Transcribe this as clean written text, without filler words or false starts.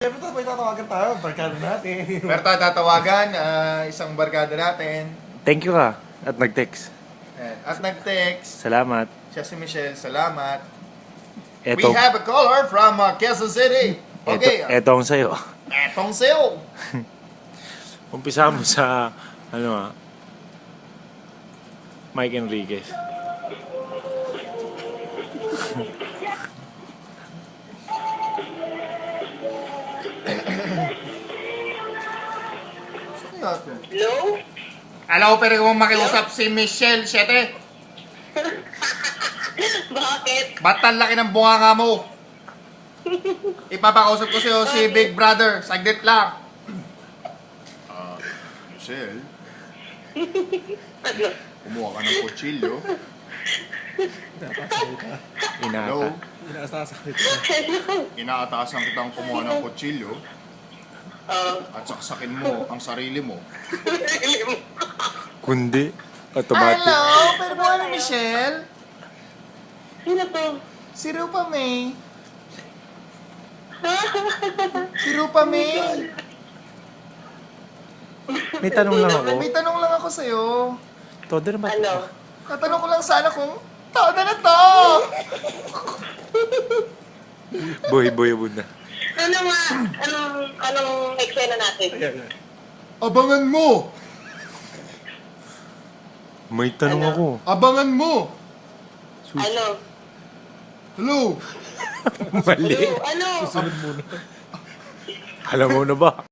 Siyempre may tatawagan tayo, barkada natin. Pero tayo tatawagan, isang barkada natin. Thank you ka. At nag-text. At nag-text, Salamat. siya si Michelle, salamat. Eto, We have a caller from Quezon City. Okay, eto ang sayo. etong sa'yo. Umpisa mo sa, Mike Enriquez. Hello? Alam ko pero kung makiusap si Michelle, syete. Bakit? Ba't ang laki ng bunganga mo? Ipapakausap ko sa'yo si Big Brother. Saglit lang. Michelle, Ano? kumuha ka ng kutsilyo. Inata. Hello? Inasasakit. Inaatasan kitang kumuha ng kutsilyo at saksakin mo ang sarili mo. Kundi. Automatic. Pero po ano, Michelle? Sino to? Si Rupa May. Si Rupa May. May tanong lang ako. May tanong lang ako sa'yo. Todo naman. Ano? Tatanong ko lang sana kung taon na to! Boy, muna. Ano nga? Anong eksena natin? Abangan mo! May tanong Ano? ako. Abangan mo! Ano? Hello? Mali. Ano? Alam mo na ba?